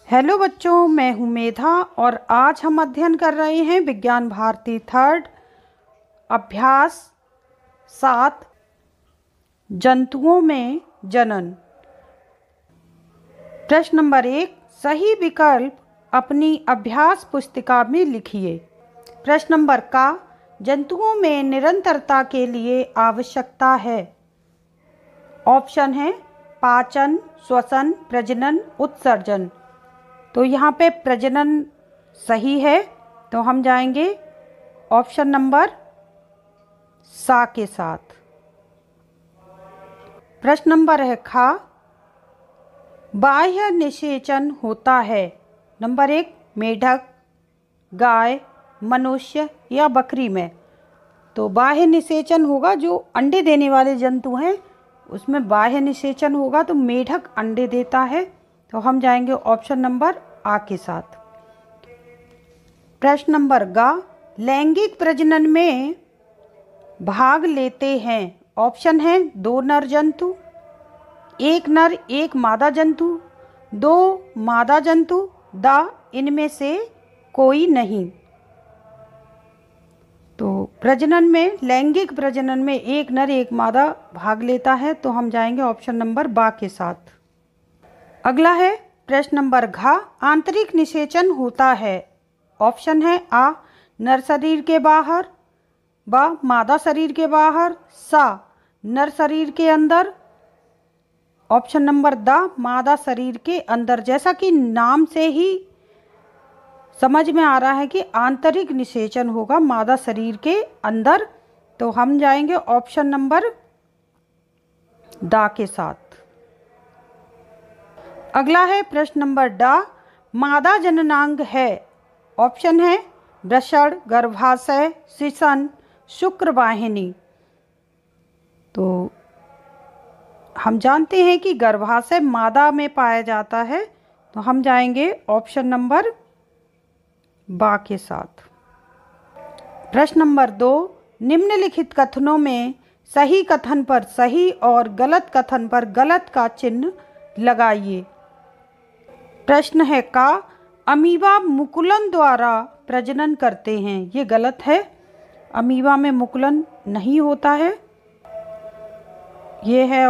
Hello बच्चों, मैं हूँ मेधा और आज हम अध्ययन कर रहे हैं विज्ञान भारती थर्ड अभ्यास 7 जंतुओं में जनन। प्रश्न नंबर 1, सही विकल्प अपनी अभ्यास पुस्तिका में लिखिए। प्रश्न नंबर का, जंतुओं में निरंतरता के लिए आवश्यकता है। ऑप्शन है पाचन, श्वसन, प्रजनन, उत्सर्जन। तो यहाँ पे प्रजनन सही है, तो हम जाएंगे ऑप्शन नंबर सा के साथ। प्रश्न नंबर है खा, बाह्य निषेचन होता है। नंबर 1, मेढक, गाय, मनुष्य या बकरी में। तो बाह्य निषेचन होगा, जो अंडे देने वाले जंतु हैं उसमें बाह्य निषेचन होगा, तो मेढक अंडे देता है, तो हम जाएंगे ऑप्शन नंबर आ के साथ। प्रश्न नंबर गा, लैंगिक प्रजनन में भाग लेते हैं। ऑप्शन है 2 नर जंतु, 1 नर 1 मादा जंतु, 2 मादा जंतु, दा इनमें से कोई नहीं। तो प्रजनन में, लैंगिक प्रजनन में 1 नर 1 मादा भाग लेता है, तो हम जाएंगे ऑप्शन नंबर बा के साथ। अगला है प्रश्न नंबर घा, आंतरिक निषेचन होता है। ऑप्शन है आ, नर शरीर के बाहर, बा, मादा शरीर के बाहर, सा, नर शरीर के अंदर, ऑप्शन नंबर दा, मादा शरीर के अंदर। जैसा कि नाम से ही समझ में आ रहा है कि आंतरिक निषेचन होगा मादा शरीर के अंदर, तो हम जाएंगे ऑप्शन नंबर दा के साथ। अगला है प्रश्न नंबर डा, मादा जननांग है। ऑप्शन है वृषण, गर्भाशय, शिशन, शुक्रवाहिनी। तो हम जानते हैं कि गर्भाशय मादा में पाया जाता है, तो हम जाएंगे ऑप्शन नंबर बा के साथ। प्रश्न नंबर 2, निम्नलिखित कथनों में सही कथन पर सही और गलत कथन पर गलत का चिन्ह लगाइए। प्रश्न है का, अमीबा मुकुलन द्वारा प्रजनन करते हैं। ये गलत है, अमीबा में मुकुलन नहीं होता है, ये है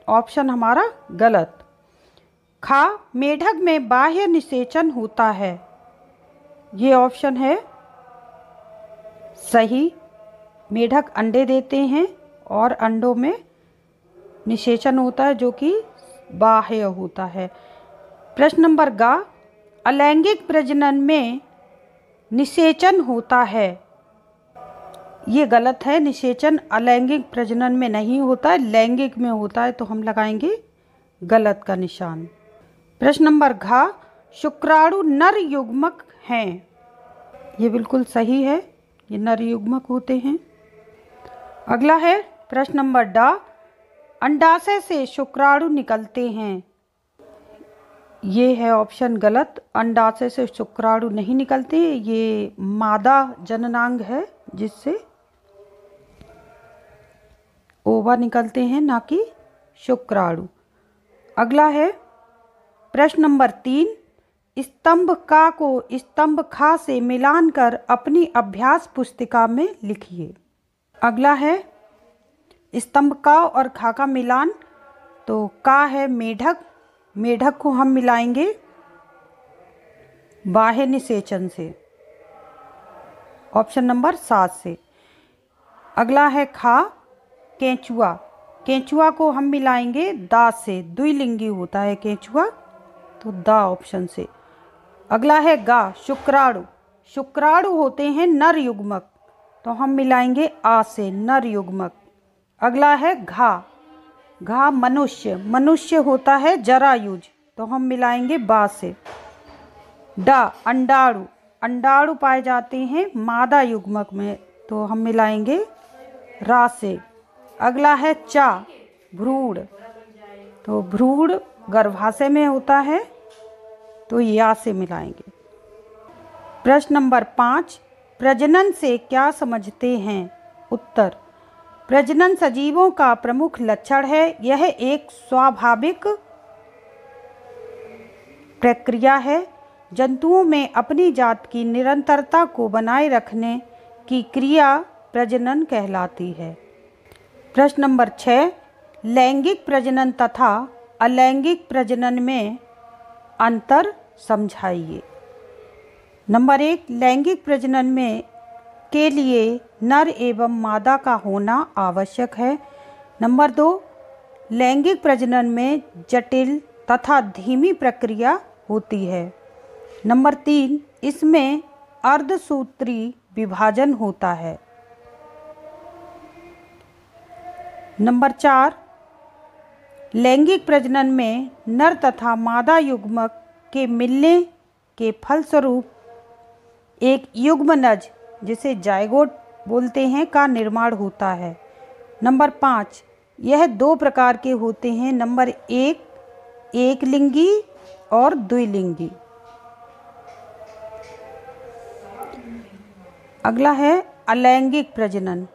ऑप्शन हमारा गलत। खा, मेढक में बाह्य निषेचन होता है। ये ऑप्शन है सही, मेढक अंडे देते हैं और अंडों में निषेचन होता है जो कि बाह्य होता है। प्रश्न नंबर गा, अलैंगिक प्रजनन में निषेचन होता है। ये गलत है, निषेचन अलैंगिक प्रजनन में नहीं होता है, लैंगिक में होता है, तो हम लगाएंगे गलत का निशान। प्रश्न नंबर घा, शुक्राणु नर युग्मक हैं। ये बिल्कुल सही है, ये नर युग्मक होते हैं। अगला है प्रश्न नंबर डा, अंडाशय से शुक्राणु निकलते हैं। ये है ऑप्शन गलत, अंडाशय से शुक्राणु नहीं निकलते, ये मादा जननांग है जिससे ओवा निकलते हैं, ना कि शुक्राणु। अगला है प्रश्न नंबर 3, स्तंभ का को स्तंभ खा से मिलान कर अपनी अभ्यास पुस्तिका में लिखिए। अगला है स्तंभ का और खा का मिलान। तो का है मेढक, मेढक को हम मिलाएंगे बाह्य निषेचन से, ऑप्शन नंबर 7 से। अगला है खा, केंचुआ, केंचुआ को हम मिलाएंगे दा से, द्विलिंगी होता है केंचुआ, तो दा ऑप्शन से। अगला है गा, शुक्राणु, शुक्राणु होते हैं नर युग्मक, तो हम मिलाएंगे आ से, नर युग्मक। अगला है घा, घा मनुष्य, मनुष्य होता है जरायुज, तो हम मिलाएंगे बा से। डा अंडाणु, अंडाणु पाए जाते हैं मादा युग्मक में, तो हम मिलाएंगे रा से। अगला है चा, भ्रूण, तो भ्रूण गर्भाशय में होता है, तो या से मिलाएंगे। प्रश्न नंबर 5, प्रजनन से क्या समझते हैं। उत्तर, प्रजनन सजीवों का प्रमुख लक्षण है, यह एक स्वाभाविक प्रक्रिया है। जंतुओं में अपनी जात की निरंतरता को बनाए रखने की क्रिया प्रजनन कहलाती है। प्रश्न नंबर 6, लैंगिक प्रजनन तथा अलैंगिक प्रजनन में अंतर समझाइए। नंबर 1, लैंगिक प्रजनन में के लिए नर एवं मादा का होना आवश्यक है। नंबर 2, लैंगिक प्रजनन में जटिल तथा धीमी प्रक्रिया होती है। नंबर 3, इसमें अर्धसूत्री विभाजन होता है। नंबर 4, लैंगिक प्रजनन में नर तथा मादा युग्मक के मिलने के फलस्वरूप एक युग्मनज, जिसे जायगोट बोलते हैं, का निर्माण होता है। नंबर 5, यह 2 प्रकार के होते हैं। नंबर 1, एकलिंगी और द्विलिंगी। अगला है अलैंगिक प्रजनन।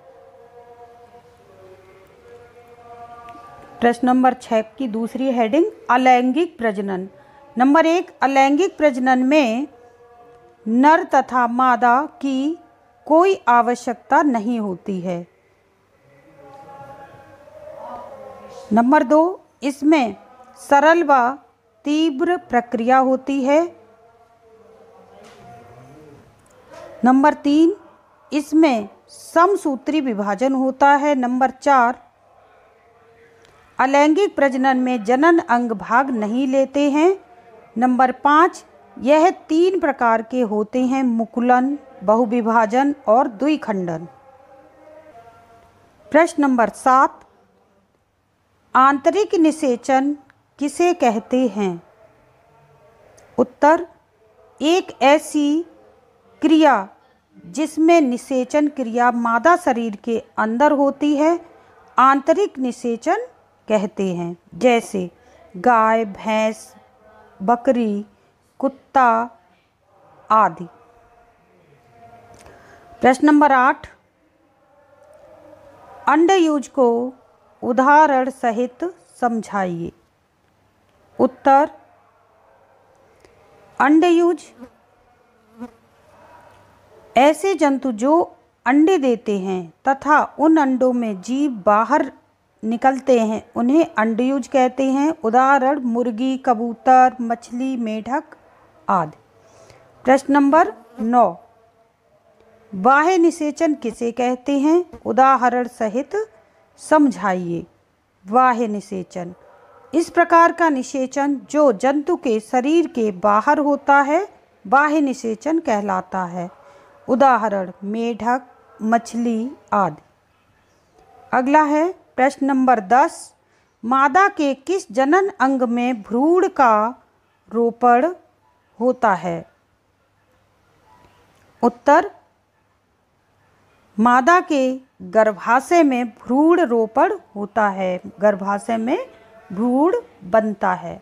प्रश्न नंबर 6 की दूसरी हेडिंग अलैंगिक प्रजनन। नंबर 1, अलैंगिक प्रजनन में नर तथा मादा की कोई आवश्यकता नहीं होती है। नंबर 2, इसमें सरल व तीव्र प्रक्रिया होती है। नंबर 3, इसमें समसूत्री विभाजन होता है। नंबर 4, अलैंगिक प्रजनन में जनन अंग भाग नहीं लेते हैं। नंबर 5, यह 3 प्रकार के होते हैं, मुकुलन, बहुविभाजन और द्विखंडन। प्रश्न नंबर 7, आंतरिक निषेचन किसे कहते हैं? उत्तर, एक ऐसी क्रिया जिसमें निषेचन क्रिया मादा शरीर के अंदर होती है, आंतरिक निषेचन कहते हैं। जैसे गाय, भैंस, बकरी, कुत्ता आदि। प्रश्न नंबर 8, अंडयुज को उदाहरण सहित समझाइए। उत्तर, अंडयुज ऐसे जंतु जो अंडे देते हैं तथा उन अंडों में जीव बाहर निकलते हैं, उन्हें अंडयुज कहते हैं। उदाहरण मुर्गी, कबूतर, मछली, मेढक आदि। प्रश्न नंबर 9, बाह्य निषेचन किसे कहते हैं? उदाहरण सहित समझाइए। बाह्य निषेचन इस प्रकार का निषेचन जो जंतु के शरीर के बाहर होता है, बाह्य निषेचन कहलाता है। उदाहरण मेढक, मछली आदि। अगला है प्रश्न नंबर 10, मादा के किस जनन अंग में भ्रूण का रोपण होता है? उत्तर, मादा के गर्भाशय में भ्रूण रोपण होता है। गर्भाशय में भ्रूण बनता है।